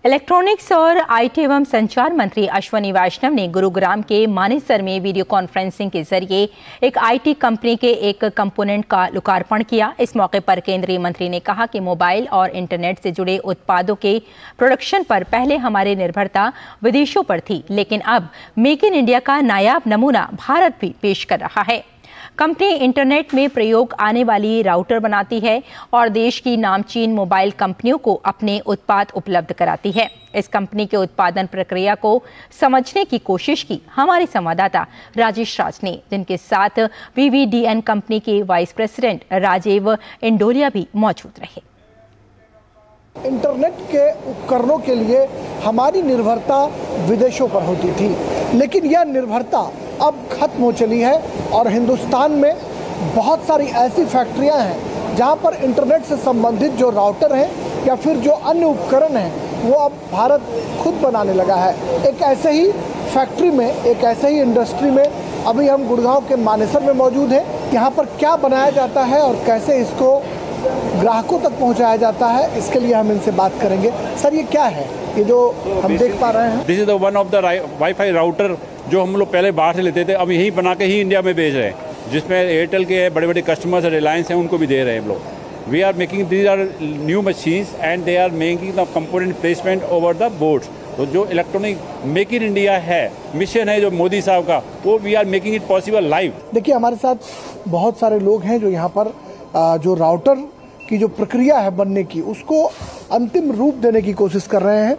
Electronics और IT एवं संचार मंत्री अश्विनी वैष्णव ने गुरुग्राम के मानेसर में वीडियो कॉन्फ्रेंसिंग के जरिए एक आईटी कंपनी के एक कंपोनेंट का लोकार्पण किया। इस मौके पर केंद्रीय मंत्री ने कहा कि मोबाइल और इंटरनेट से जुड़े उत्पादों के प्रोडक्शन पर पहले हमारी निर्भरता विदेशों पर थी, लेकिन अब मेक इन इंडिया का नायाब नमूना भारत भी पेश कर रहा है। कंपनी इंटरनेट में प्रयोग आने वाली राउटर बनाती है और देश की नामचीन मोबाइल कंपनियों को अपने उत्पाद उपलब्ध कराती है। इस कंपनी के उत्पादन प्रक्रिया को समझने की कोशिश की हमारे संवाददाता राजेश राज ने, जिनके साथ VVDN कंपनी के वाइस प्रेसिडेंट राजीव इंडोलिया भी मौजूद रहे। इंटरनेट के उपकरणों के लिए हमारी निर्भरता विदेशों पर होती थी, लेकिन यह निर्भरता अब खत्म हो चली है और हिंदुस्तान में बहुत सारी ऐसी फैक्ट्रियां हैं जहां पर इंटरनेट से संबंधित जो राउटर हैं या फिर जो अन्य उपकरण हैं वो अब भारत खुद बनाने लगा है। एक ऐसे ही फैक्ट्री में, एक ऐसे ही इंडस्ट्री में अभी हम गुड़गांव के मानेसर में मौजूद हैं। यहाँ पर क्या बनाया जाता है और कैसे इसको ग्राहकों तक पहुँचाया जाता है, इसके लिए हम इनसे बात करेंगे। सर, ये क्या है ये जो हम देख पा रहे हैं? This is the one of the wifi router जो हम लोग पहले बाहर से लेते थे, अब यही बना के ही इंडिया में भेज रहे हैं, जिसमें एयरटेल के बड़े बड़े कस्टमर्स रिलायंस हैं, उनको भी दे रहे हैं हम लोग। We are making these are new machines and they are making the component placement over the board. तो जो इलेक्ट्रॉनिक मेक इन इंडिया है, मिशन है जो मोदी साहब का, वो we are making it possible live. देखिए, हमारे साथ बहुत सारे लोग हैं जो यहाँ पर जो राउटर की जो प्रक्रिया है बनने की, उसको अंतिम रूप देने की कोशिश कर रहे हैं।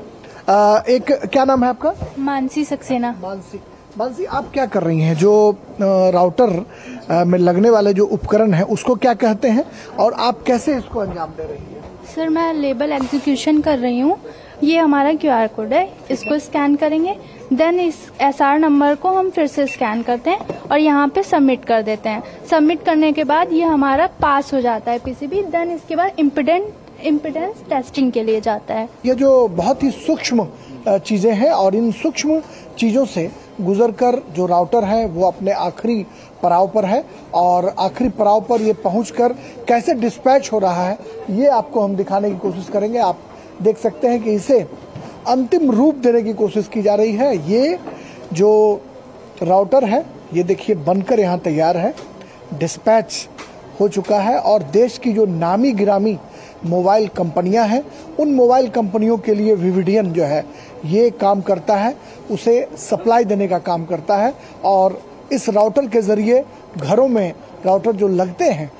एक, क्या नाम है आपका? मानसी सक्सेना। मानसी, आप क्या कर रही हैं? जो राउटर में लगने वाले जो उपकरण है उसको क्या कहते हैं और आप कैसे इसको अंजाम दे रही हैं? सर, मैं लेबल एग्जीक्यूशन कर रही हूँ। ये हमारा QR कोड है, इसको स्कैन करेंगे, देन इस SR नंबर को हम फिर से स्कैन करते हैं और यहाँ पे सबमिट कर देते हैं। सबमिट करने के बाद ये हमारा पास हो जाता है PCB, देन इसके बाद इम्पिडेंस टेस्टिंग के लिए जाता है। ये जो बहुत ही सूक्ष्म चीजें हैं और इन सूक्ष्म चीजों से गुजरकर जो राउटर है वो अपने आखिरी पड़ाव पर है और आखिरी पड़ाव पर ये पहुंचकर कैसे डिस्पैच हो रहा है ये आपको हम दिखाने की कोशिश करेंगे। आप देख सकते हैं कि इसे अंतिम रूप देने की कोशिश की जा रही है। ये जो राउटर है ये देखिए बनकर यहाँ तैयार है, डिस्पैच हो चुका है और देश की जो नामी गिरामी मोबाइल कंपनियां हैं उन मोबाइल कंपनियों के लिए VVDN जो है ये काम करता है, उसे सप्लाई देने का काम करता है। और इस राउटर के जरिए घरों में राउटर जो लगते हैं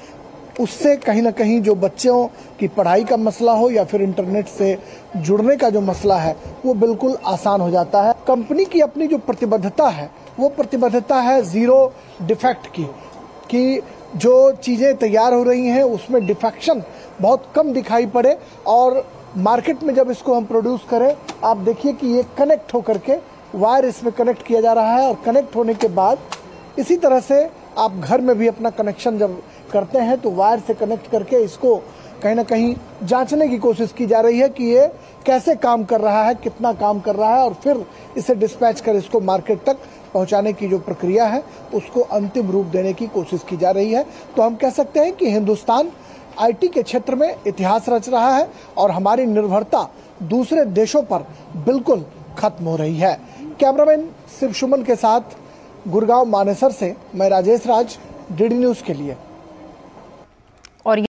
उससे कहीं ना कहीं जो बच्चों की पढ़ाई का मसला हो या फिर इंटरनेट से जुड़ने का जो मसला है वो बिल्कुल आसान हो जाता है। कंपनी की अपनी जो प्रतिबद्धता है वो प्रतिबद्धता है जीरो डिफेक्ट की, कि जो चीज़ें तैयार हो रही हैं उसमें डिफेक्शन बहुत कम दिखाई पड़े और मार्केट में जब इसको हम प्रोड्यूस करें, आप देखिए कि ये कनेक्ट होकर के वायर इसमें कनेक्ट किया जा रहा है और कनेक्ट होने के बाद इसी तरह से आप घर में भी अपना कनेक्शन जब करते हैं तो वायर से कनेक्ट करके इसको कहीं ना कहीं जांचने की कोशिश की जा रही है कि ये कैसे काम कर रहा है, कितना काम कर रहा है और फिर इसे डिस्पैच कर इसको मार्केट तक पहुंचाने की जो प्रक्रिया है उसको अंतिम रूप देने की कोशिश की जा रही है। तो हम कह सकते हैं कि हिंदुस्तान IT के क्षेत्र में इतिहास रच रहा है और हमारी निर्भरता दूसरे देशों पर बिल्कुल खत्म हो रही है। कैमरामैन शिव सुमन के साथ गुड़गांव मानेसर से मैं राजेश राज, DD न्यूज़ के लिए।